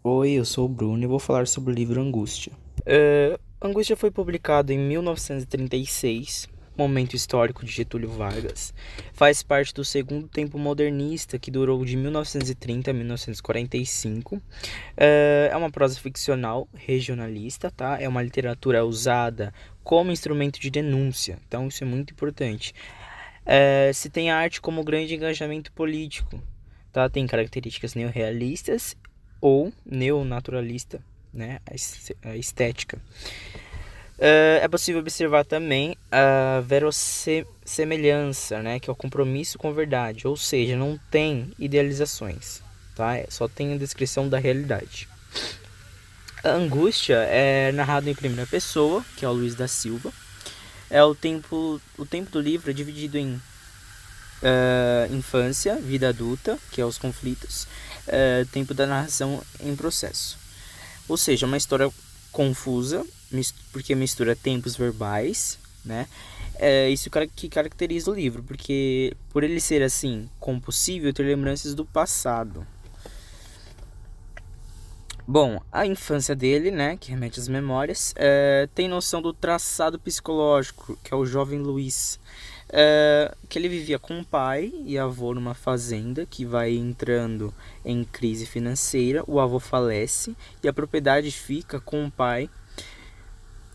Oi, eu sou o Bruno e vou falar sobre o livro Angústia. Angústia foi publicado em 1936, momento histórico de Getúlio Vargas. Faz parte do segundo tempo modernista, que durou de 1930 a 1945. É uma prosa ficcional regionalista, tá? É uma literatura usada como instrumento de denúncia, então isso é muito importante. Se tem a arte como grande engajamento político, tá? Tem características neorrealistas ou neonaturalista, né? A estética. É possível observar também a verossemelhança, né? Que é o compromisso com a verdade, ou seja, não tem idealizações, tá? Só tem a descrição da realidade. A Angústia é narrado em primeira pessoa, que é o Luiz da Silva. O tempo do livro é dividido em infância, vida adulta, que é os conflitos, tempo da narração em processo. Ou seja, uma história confusa, porque mistura tempos verbais, né? É isso que caracteriza o livro, porque por ele ser assim, compulsível, ter lembranças do passado. Bom, a infância dele, né, que remete às memórias, tem noção do traçado psicológico, que é o jovem Luiz, que ele vivia com o pai e avô numa fazenda que vai entrando em crise financeira, o avô falece e a propriedade fica com o pai.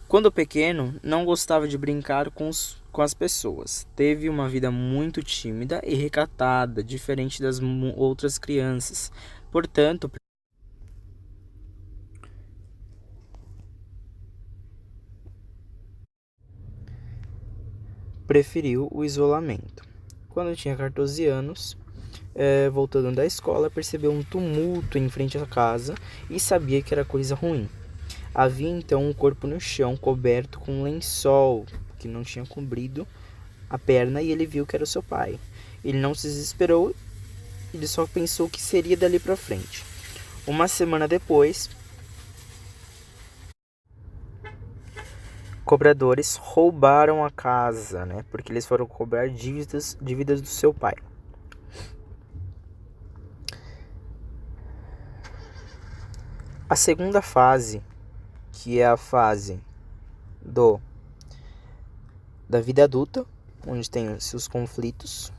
Quando pequeno, não gostava de brincar com as pessoas. Teve uma vida muito tímida e recatada, diferente das outras crianças. Portanto, preferiu o isolamento. Quando tinha 14 anos, voltando da escola, percebeu um tumulto em frente à casa e sabia que era coisa ruim. Havia então um corpo no chão, coberto com um lençol que não tinha cobrido a perna, e ele viu que era o seu pai. Ele não se desesperou, ele só pensou que seria dali para frente. Uma semana depois, cobradores roubaram a casa, né? Porque eles foram cobrar dívidas do seu pai. A segunda fase, que é a fase do da vida adulta, onde tem os seus conflitos,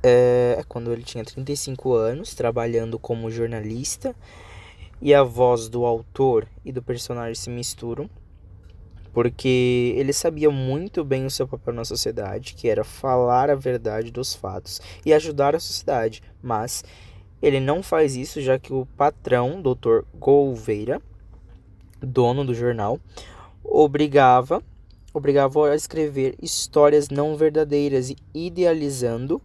é quando ele tinha 35 anos, trabalhando como jornalista, e a voz do autor e do personagem se misturam, porque ele sabia muito bem o seu papel na sociedade, que era falar a verdade dos fatos e ajudar a sociedade, mas ele não faz isso, já que o patrão, Dr. Gouveia, dono do jornal, obrigava a escrever histórias não verdadeiras e idealizando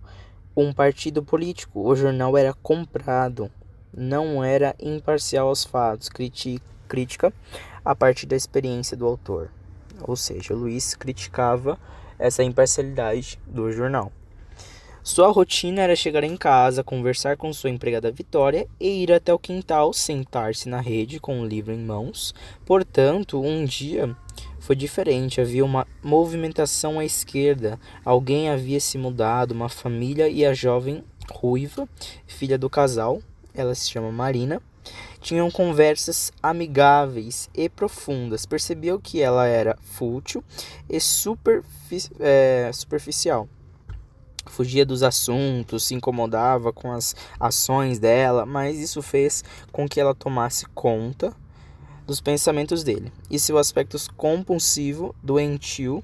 um partido político. O jornal era comprado, não era imparcial aos fatos, crítica a partir da experiência do autor. Ou seja, Luiz criticava essa imparcialidade do jornal. Sua rotina era chegar em casa, conversar com sua empregada Vitória e ir até o quintal, sentar-se na rede com o livro em mãos. Portanto, um dia foi diferente, havia uma movimentação à esquerda, alguém havia se mudado, uma família, e a jovem ruiva, filha do casal, ela se chama Marina, tinham conversas amigáveis e profundas. Percebeu que ela era fútil e superficial. Fugia dos assuntos, se incomodava com as ações dela, mas isso fez com que ela tomasse conta dos pensamentos dele. E seu aspecto compulsivo, doentio,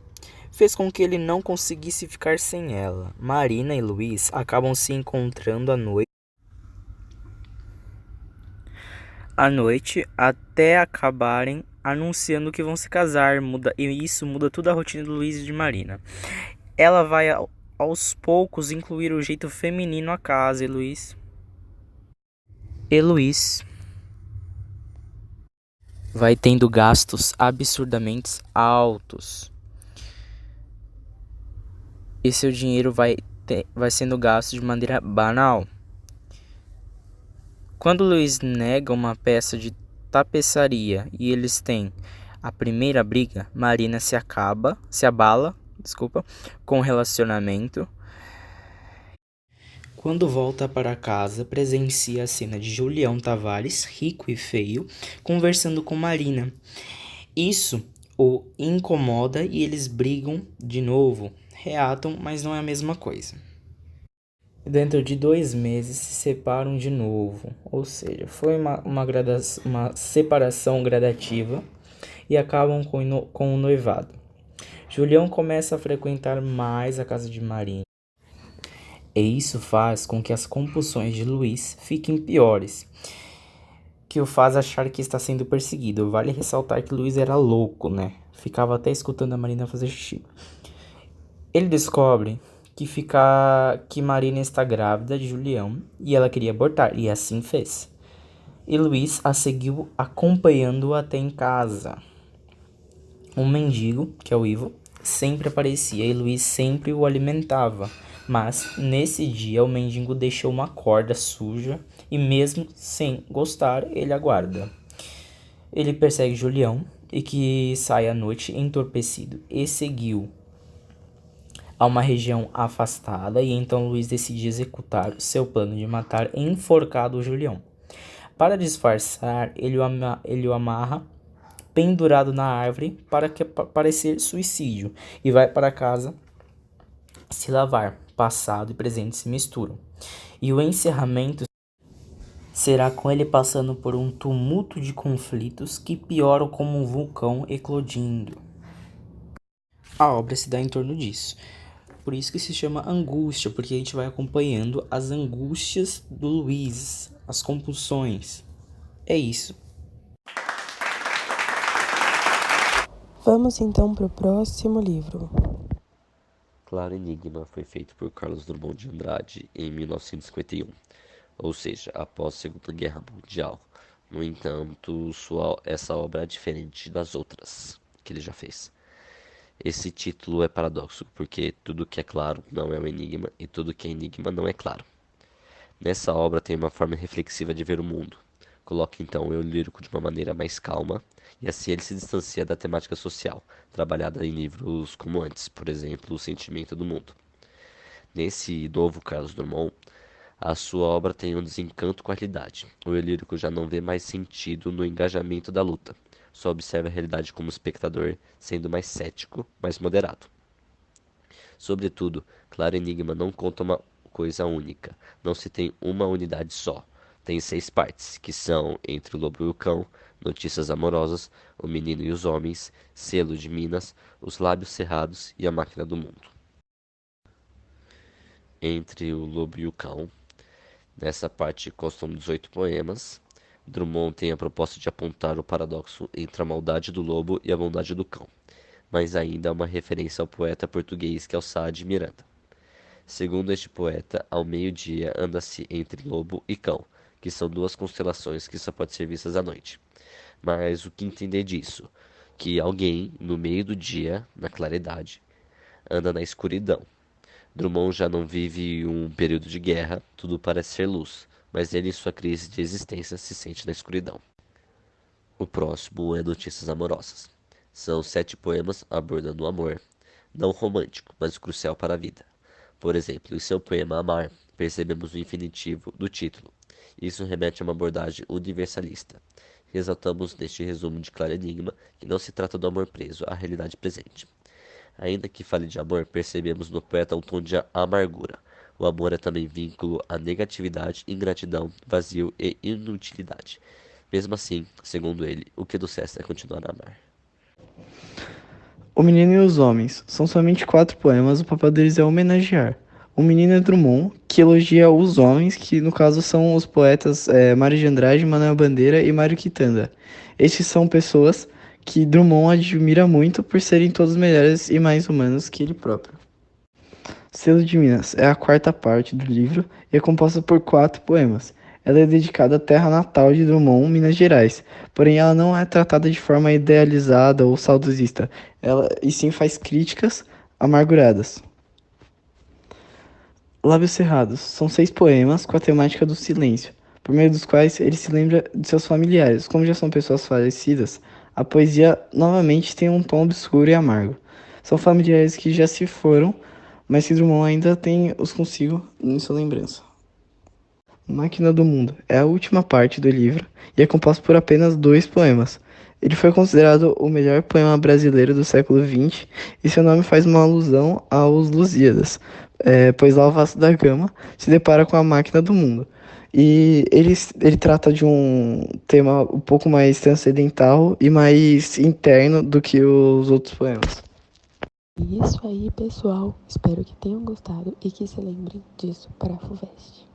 fez com que ele não conseguisse ficar sem ela. Marina e Luiz acabam se encontrando à noite até acabarem anunciando que vão se casar, e isso muda toda a rotina do Luiz e de Marina. Ela vai aos poucos incluir o jeito feminino à casa, e Luiz vai tendo gastos absurdamente altos. E seu dinheiro vai sendo gasto de maneira banal. Quando Luiz nega uma peça de tapeçaria e eles têm a primeira briga, Marina se abala, com o relacionamento. Quando volta para casa, presencia a cena de Julião Tavares, rico e feio, conversando com Marina. Isso o incomoda e eles brigam de novo, reatam, mas não é a mesma coisa. Dentro de 2 meses se separam de novo, ou seja, foi uma separação gradativa e acabam com o noivado. Julião começa a frequentar mais a casa de Marina. E isso faz com que as compulsões de Luiz fiquem piores, que o faz achar que está sendo perseguido. Vale ressaltar que Luiz era louco, né? Ficava até escutando a Marina fazer xixi. Ele descobre que Marina está grávida de Julião e ela queria abortar, e assim fez. E Luiz a seguiu acompanhando até em casa. Um mendigo, que é o Ivo, sempre aparecia e Luiz sempre o alimentava. Mas nesse dia o mendigo deixou uma corda suja e mesmo sem gostar, ele aguarda. Ele persegue Julião e que sai à noite entorpecido e seguiu a uma região afastada e então Luiz decide executar seu plano de matar enforcado o Julião. Para disfarçar, ele o amarra pendurado na árvore para parecer suicídio e vai para casa se lavar. Passado e presente se misturam. E o encerramento será com ele passando por um tumulto de conflitos que pioram como um vulcão eclodindo. A obra se dá em torno disso. Por isso que se chama angústia, porque a gente vai acompanhando as angústias do Luiz, as compulsões. É isso. Vamos então para o próximo livro. Claro Enigma foi feito por Carlos Drummond de Andrade em 1951, ou seja, após a Segunda Guerra Mundial. No entanto, essa obra é diferente das outras que ele já fez. Esse título é paradoxo, porque tudo que é claro não é um enigma e tudo que é enigma não é claro. Nessa obra tem uma forma reflexiva de ver o mundo. Coloca então o eu lírico de uma maneira mais calma, e assim ele se distancia da temática social, trabalhada em livros como antes, por exemplo, O Sentimento do Mundo. Nesse novo Carlos Drummond, a sua obra tem um desencanto com a realidade. O eu lírico já não vê mais sentido no engajamento da luta, só observa a realidade como espectador, sendo mais cético, mais moderado. Sobretudo, Claro Enigma não conta uma coisa única, não se tem uma unidade só. Tem 6 partes, que são Entre o Lobo e o Cão, Notícias Amorosas, O Menino e os Homens, Selo de Minas, Os Lábios Cerrados e A Máquina do Mundo. Entre o Lobo e o Cão, nessa parte constam 18 poemas. Drummond tem a proposta de apontar o paradoxo entre a maldade do lobo e a bondade do cão, mas ainda há uma referência ao poeta português que é o Sá de Miranda. Segundo este poeta, ao meio-dia anda-se entre lobo e cão, que são duas constelações que só podem ser vistas à noite. Mas o que entender disso? Que alguém, no meio do dia, na claridade, anda na escuridão. Drummond já não vive um período de guerra, tudo parece ser luz, mas ele em sua crise de existência se sente na escuridão. O próximo é Notícias Amorosas. São 7 poemas abordando o amor, não romântico, mas crucial para a vida. Por exemplo, em seu poema Amar, percebemos o infinitivo do título. Isso remete a uma abordagem universalista. Ressaltamos neste resumo de Claro Enigma que não se trata do amor preso à realidade presente. Ainda que fale de amor, percebemos no poeta um tom de amargura. O amor é também vínculo à negatividade, ingratidão, vazio e inutilidade. Mesmo assim, segundo ele, o que nos resta é continuar a amar. O Menino e os Homens. São somente 4 poemas, o papel deles é homenagear. O Menino é Drummond, que elogia os homens, que no caso são os poetas Mário de Andrade, Manuel Bandeira e Mário Quitanda. Estes são pessoas que Drummond admira muito por serem todos melhores e mais humanos que ele próprio. Selo de Minas é a 4ª parte do livro e é composta por 4 poemas. Ela é dedicada à terra natal de Drummond, Minas Gerais, porém ela não é tratada de forma idealizada ou saudosista, e sim faz críticas amarguradas. Lábios Cerrados são 6 poemas com a temática do silêncio, por meio dos quais ele se lembra de seus familiares. Como já são pessoas falecidas, a poesia novamente tem um tom obscuro e amargo. São familiares que já se foram, mas que Drummond ainda tem os consigo em sua lembrança. Máquina do Mundo é a última parte do livro e é composto por apenas 2 poemas. Ele foi considerado o melhor poema brasileiro do século XX e seu nome faz uma alusão aos Lusíadas, pois lá o Vasco da Gama se depara com a máquina do mundo. E ele trata de um tema um pouco mais transcendental e mais interno do que os outros poemas. E isso aí, pessoal. Espero que tenham gostado e que se lembrem disso para a FUVEST.